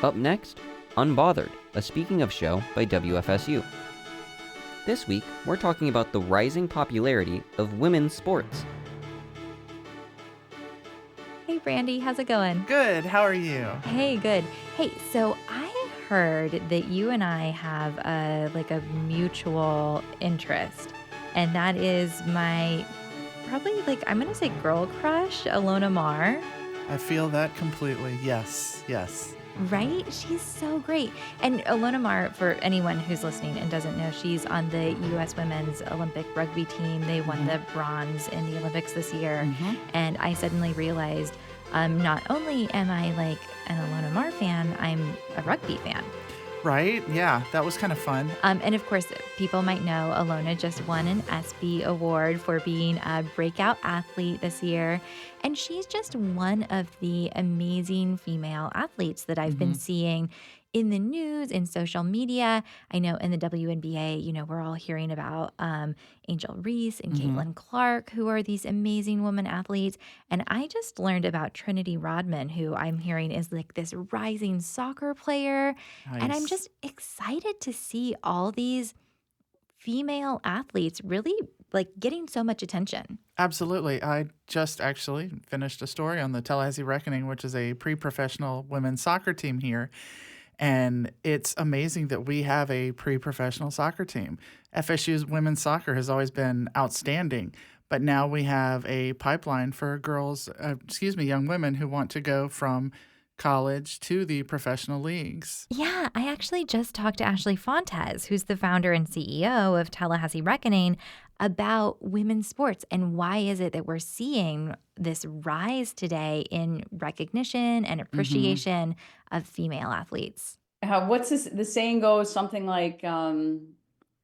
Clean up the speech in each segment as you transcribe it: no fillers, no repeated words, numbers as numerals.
Up next, Unbothered, a Speaking of show by WFSU. This week, we're talking about the rising popularity of women's sports. Hey, Brandy, how's it going? Good. How are you? Hey, good. Hey, so I heard that you and I have a mutual interest, and that is my probably I'm gonna say girl crush, Ilona Maher. I feel that completely. Yes. Right? She's so great. And Ilona Maher, for anyone who's listening and doesn't know, she's on the U.S. Women's Olympic rugby team. They won the bronze in the Olympics this year. And I suddenly realized not only am I an Ilona Maher fan, I'm a rugby fan. Right? Yeah, that was kind of fun. And of course, people might know Ilona just won an ESPY award for being a breakout athlete this year. And she's just one of the amazing female athletes that I've been seeing in the news, in social media. I know in the WNBA, we're all hearing about Angel Reece and Caitlin Clark, who are these amazing women athletes. And I just learned about Trinity Rodman, who I'm hearing is this rising soccer player. Nice. And I'm just excited to see all these female athletes really getting so much attention. Absolutely. I just actually finished a story on the Tallahassee Reckoning, which is a pre-professional women's soccer team here. And it's amazing that we have a pre-professional soccer team. FSU's women's soccer has always been outstanding, but now we have a pipeline for young women who want to go from college to the professional leagues. Yeah, I actually just talked to Ashlee Fontes, who's the founder and CEO of Tallahassee Reckoning, about women's sports and why is it that we're seeing this rise today in recognition and appreciation of female athletes. What's this? The saying goes something like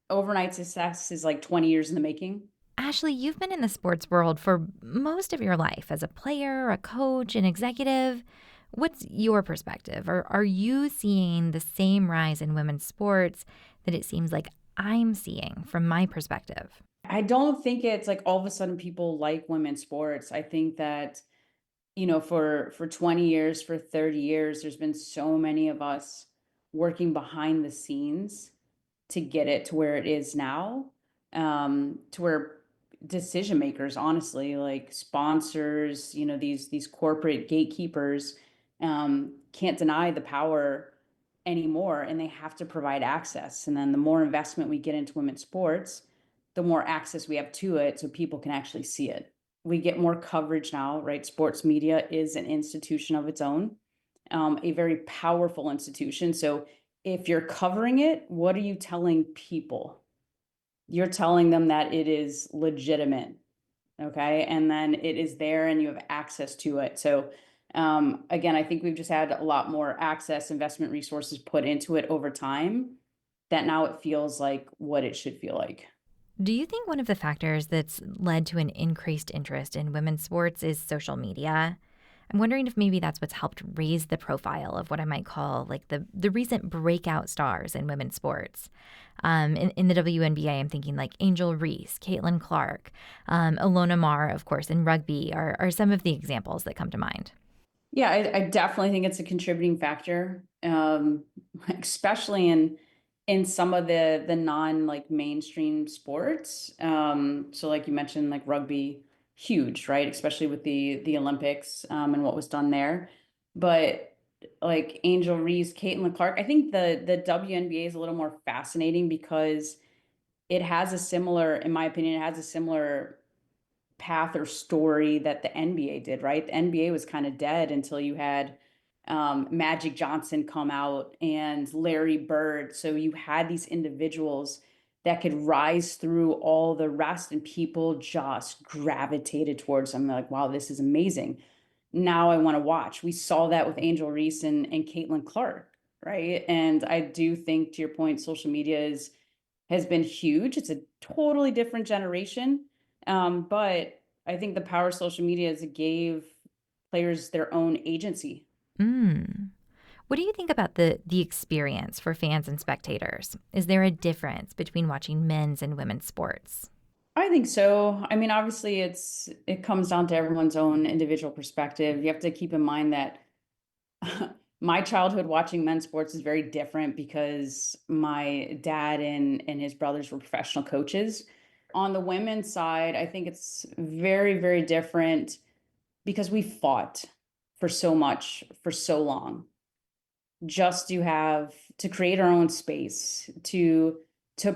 overnight success is 20 years in the making. Ashlee, you've been in the sports world for most of your life as a player, a coach, an executive. What's your perspective? Are you seeing the same rise in women's sports that it seems like I'm seeing from my perspective? I don't think it's all of a sudden people like women's sports. I think that, for 20 years, for 30 years, there's been so many of us working behind the scenes to get it to where it is now, to where decision makers, honestly, like sponsors, these corporate gatekeepers, can't deny the power anymore, and they have to provide access. And then the more investment we get into women's sports, the more access we have to it so people can actually see it. We get more coverage now, right? Sports media is an institution of its own, a very powerful institution. So if you're covering it, what are you telling people? You're telling them that it is legitimate, okay? And then it is there and you have access to it. So again, I think we've just had a lot more access, investment resources put into it over time, that now it feels like what it should feel like. Do you think one of the factors that's led to an increased interest in women's sports is social media? I'm wondering if maybe that's what's helped raise the profile of what I might call the recent breakout stars in women's sports. In the WNBA, I'm thinking Angel Reece, Caitlin Clark, Ilona Maher, of course, in rugby are some of the examples that come to mind. Yeah, I definitely think it's a contributing factor, especially in some of the non mainstream sports. So like you mentioned, rugby, huge, right? Especially with the Olympics and what was done there. But Angel Reece, Caitlin Clark, I think the WNBA is a little more fascinating because it has a similar, in my opinion, it has a similar path or story that the NBA did, right? The NBA was kind of dead until you had Magic Johnson come out and Larry Bird. So you had these individuals that could rise through all the rest, and people just gravitated towards them. They're like, wow, this is amazing. Now I want to watch. We saw that with Angel Reece and Caitlin Clark, right? And I do think, to your point, social media has been huge. It's a totally different generation. But I think the power of social media is it gave players their own agency. What do you think about the experience for fans and spectators? Is there a difference between watching men's and women's sports? I think so. I mean, obviously it comes down to everyone's own individual perspective. You have to keep in mind that My childhood watching men's sports is very different because my dad and his brothers were professional coaches. On the women's side, I think it's very, very different because we fought for so much for so long just to create our own space, to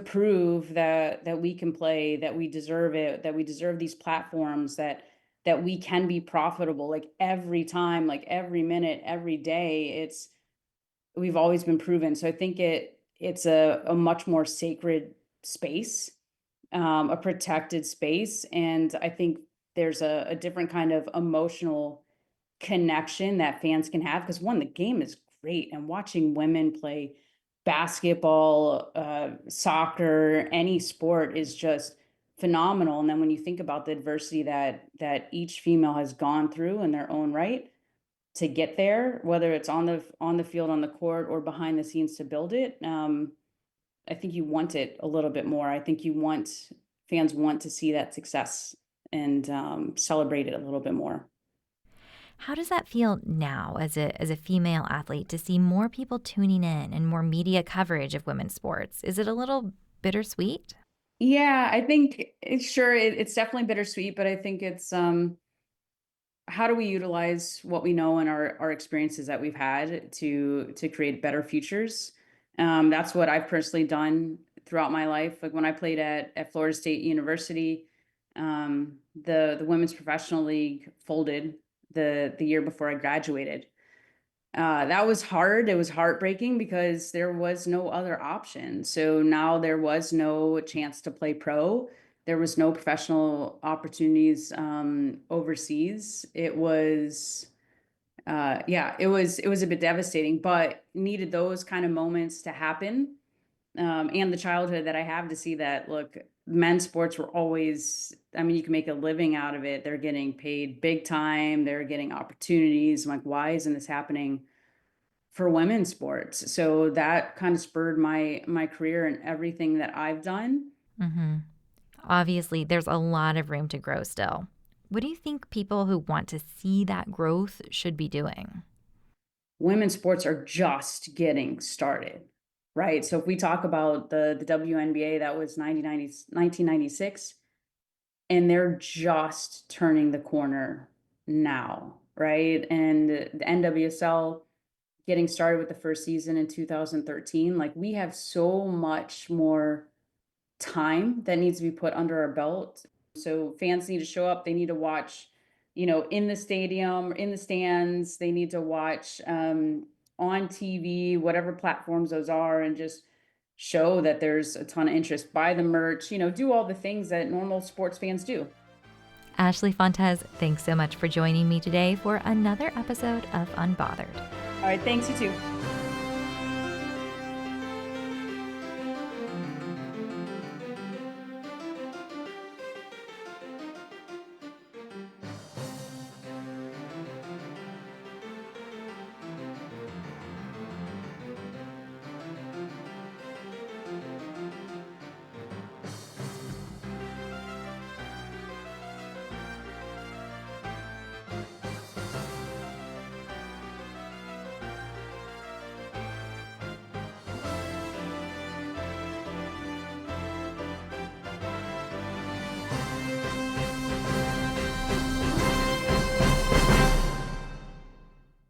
prove that we can play, that we deserve it, that we deserve these platforms, that we can be profitable, like every time, like every minute, every day. We've always been proven. So I think it's a much more sacred space, a protected space. And I think there's a different kind of emotional connection that fans can have, because one, the game is great, and watching women play basketball, soccer, any sport is just phenomenal. And then when you think about the adversity that each female has gone through in their own right to get there, whether it's on the field, on the court, or behind the scenes to build it, I think you want it a little bit more. I think fans want to see that success and celebrate it a little bit more. How does that feel now as a female athlete to see more people tuning in and more media coverage of women's sports? Is it a little bittersweet? Yeah, I think it's definitely bittersweet, but I think it's how do we utilize what we know and our experiences that we've had to create better futures? That's what I've personally done throughout my life. Like when I played at Florida State University, the women's professional league folded the year before I graduated. That was hard. It was heartbreaking because there was no other option. So now there was no chance to play pro. There was no professional opportunities overseas. It was a bit devastating, but needed those kind of moments to happen. And the childhood that I have to see that, look, men's sports were always, I mean, you can make a living out of it. They're getting paid big time. They're getting opportunities. I'm like, why isn't this happening for women's sports? So that kind of spurred my career and everything that I've done. Mm-hmm. Obviously, there's a lot of room to grow still. What do you think people who want to see that growth should be doing? Women's sports are just getting started, right? So if we talk about the WNBA, that was 1996, and they're just turning the corner now, right? And the NWSL getting started with the first season in 2013. Like, we have so much more time that needs to be put under our belt. So fans need to show up. They need to watch, in the stadium, in the stands. They need to watch on TV, whatever platforms those are, and just show that there's a ton of interest. Buy the merch, do all the things that normal sports fans do. Ashlee Fontes, thanks so much for joining me today for another episode of Unbothered. All right, thanks, you too.